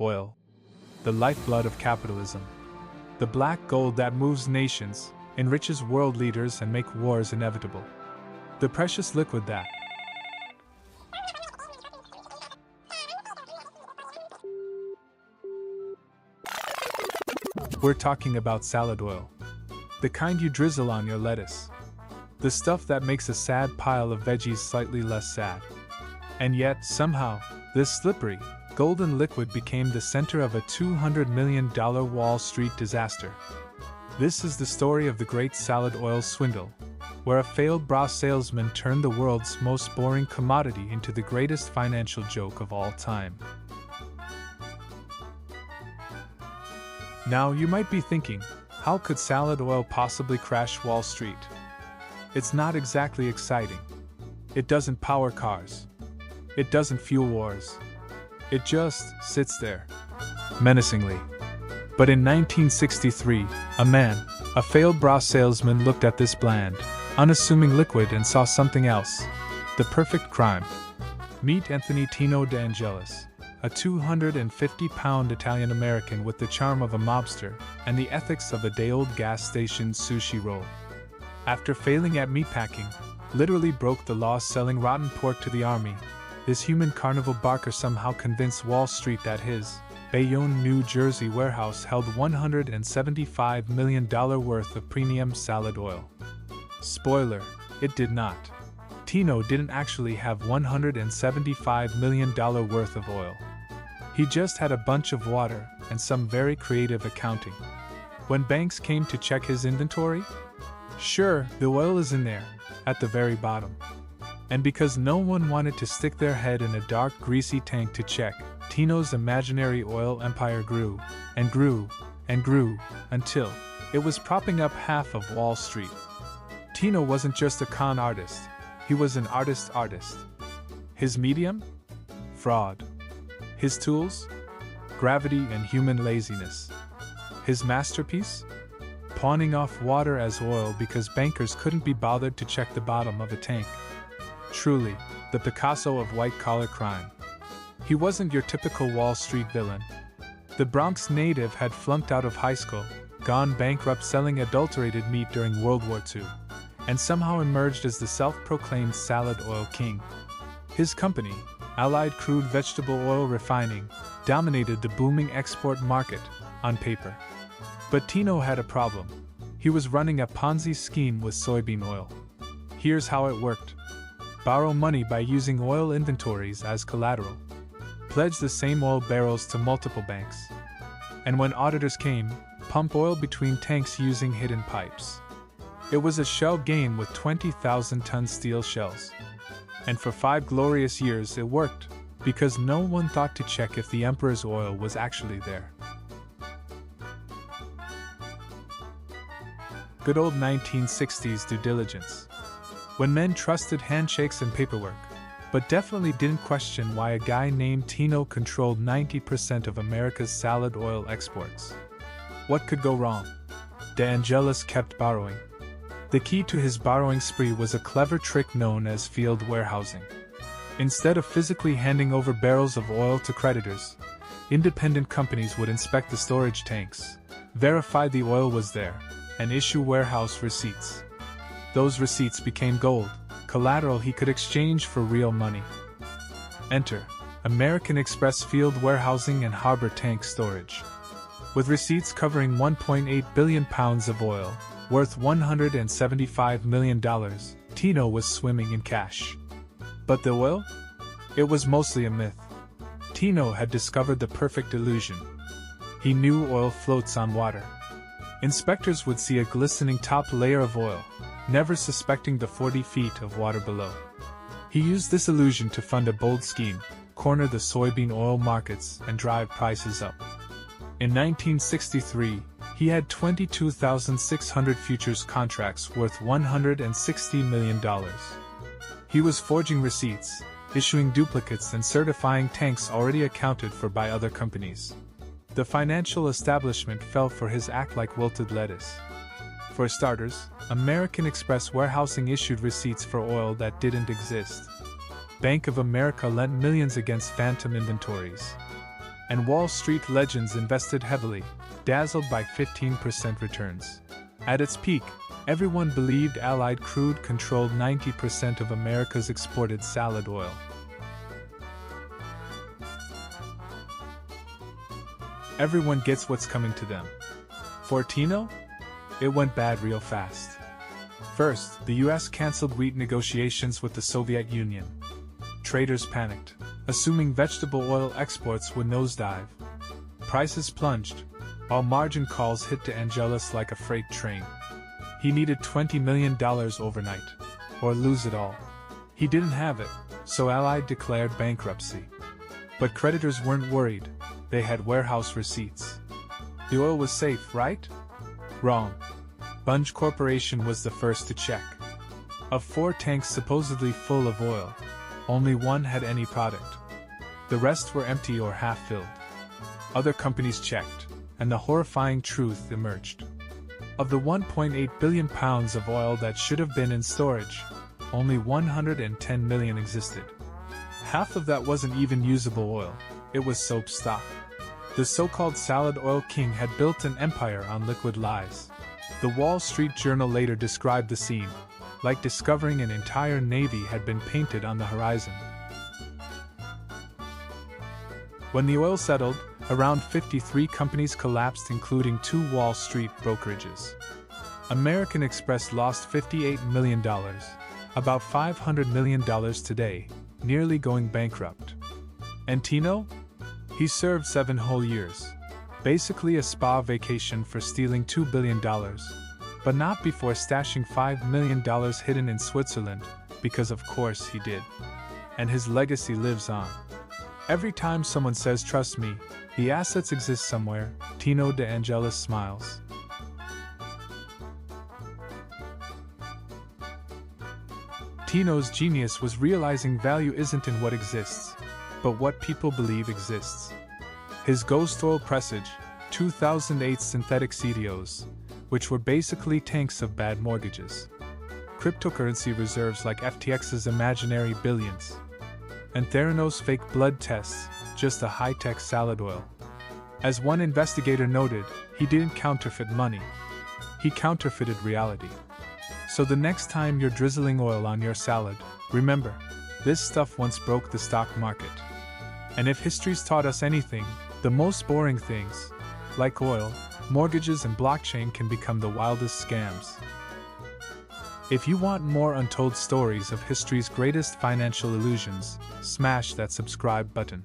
Oil. The lifeblood of capitalism. The black gold that moves nations, enriches world leaders and makes wars inevitable. The precious liquid that we're talking about salad oil. The kind you drizzle on your lettuce. The stuff that makes a sad pile of veggies slightly less sad. And yet, somehow, this slippery, golden liquid became the center of a $200 million Wall Street disaster. This is the story of the Great Salad Oil Swindle, where a failed bra salesman turned the world's most boring commodity into the greatest financial joke of all time. Now you might be thinking, how could salad oil possibly crash Wall Street? It's not exactly exciting. It doesn't power cars. It doesn't fuel wars. It just sits there, menacingly. But in 1963, a man, a failed bra salesman, looked at this bland, unassuming liquid and saw something else. The perfect crime. Meet Anthony Tino De Angelis, a 250-pound Italian-American with the charm of a mobster and the ethics of a day-old gas station sushi roll. After failing at meatpacking, literally broke the law selling rotten pork to the army, this human carnival barker somehow convinced Wall Street that his Bayonne, New Jersey warehouse held $175 million worth of premium salad oil. Spoiler, it did not. Tino didn't actually have $175 million worth of oil. He just had a bunch of water and some very creative accounting. When banks came to check his inventory, sure, the oil is in there, at the very bottom. And because no one wanted to stick their head in a dark, greasy tank to check, Tino's imaginary oil empire grew, and grew, and grew, until it was propping up half of Wall Street. Tino wasn't just a con artist, he was an artist. His medium? Fraud. His tools? Gravity and human laziness. His masterpiece? Pawning off water as oil because bankers couldn't be bothered to check the bottom of a tank. Truly, the Picasso of white-collar crime. He wasn't your typical Wall Street villain. The Bronx native had flunked out of high school, gone bankrupt selling adulterated meat during World War II, and somehow emerged as the self-proclaimed salad oil king. His company, Allied Crude Vegetable Oil Refining, dominated the booming export market, on paper. But Tino had a problem. He was running a Ponzi scheme with soybean oil. Here's how it worked. Borrow money by using oil inventories as collateral. Pledge the same oil barrels to multiple banks. And when auditors came, pump oil between tanks using hidden pipes. It was a shell game with 20,000-ton steel shells. And for 5 glorious years it worked, because no one thought to check if the emperor's oil was actually there. Good old 1960s due diligence. When men trusted handshakes and paperwork, but definitely didn't question why a guy named Tino controlled 90% of America's salad oil exports. What could go wrong? De Angelis kept borrowing. The key to his borrowing spree was a clever trick known as field warehousing. Instead of physically handing over barrels of oil to creditors, independent companies would inspect the storage tanks, verify the oil was there, and issue warehouse receipts. Those receipts became gold, collateral he could exchange for real money. Enter American Express Field Warehousing and Harbor Tank Storage. With receipts covering 1.8 billion pounds of oil, worth $175 million, Tino was swimming in cash. But the oil? It was mostly a myth. Tino had discovered the perfect illusion. He knew oil floats on water. Inspectors would see a glistening top layer of oil, never suspecting the 40 feet of water below. He used this illusion to fund a bold scheme, corner the soybean oil markets and drive prices up. In 1963, he had 22,600 futures contracts worth $160 million. He was forging receipts, issuing duplicates and certifying tanks already accounted for by other companies. The financial establishment fell for his act like wilted lettuce. For starters, American Express Warehousing issued receipts for oil that didn't exist. Bank of America lent millions against phantom inventories. and Wall Street legends invested heavily, dazzled by 15% returns. At its peak, everyone believed Allied crude controlled 90% of America's exported salad oil. Everyone gets what's coming to them. For Tino, it went bad real fast. First, the US canceled wheat negotiations with the Soviet Union. Traders panicked, assuming vegetable oil exports would nosedive. Prices plunged, while margin calls hit DeAngelis like a freight train. He needed $20 million overnight, or lose it all. He didn't have it, so Allied declared bankruptcy. But creditors weren't worried, they had warehouse receipts. The oil was safe, right? Wrong. Bunge Corporation was the first to check. Of 4 tanks supposedly full of oil, only 1 had any product. The rest were empty or half-filled. Other companies checked, and the horrifying truth emerged. Of the 1.8 billion pounds of oil that should have been in storage, only 110 million existed. Half of that wasn't even usable oil, it was soap stock. The so-called salad oil king had built an empire on liquid lies. The Wall Street Journal later described the scene, like discovering an entire navy had been painted on the horizon. When the oil settled, around 53 companies collapsed, including 2 Wall Street brokerages. American Express lost $58 million, about $500 million today, nearly going bankrupt. And Tino? He served 7 whole years. Basically a spa vacation for stealing $2 billion, but not before stashing $5 million hidden in Switzerland, because of course he did. And his legacy lives on. Every time someone says trust me, the assets exist somewhere, Tino DeAngelis smiles. Tino's genius was realizing value isn't in what exists, but what people believe exists. His ghost oil presage, 2008 synthetic CDOs, which were basically tanks of bad mortgages. Cryptocurrency reserves like FTX's imaginary billions. And Theranos fake blood tests, just a high-tech salad oil. As one investigator noted, he didn't counterfeit money. He counterfeited reality. So the next time you're drizzling oil on your salad, remember, this stuff once broke the stock market. And if history's taught us anything, the most boring things, like oil, mortgages and blockchain, can become the wildest scams. If you want more untold stories of history's greatest financial illusions, smash that subscribe button.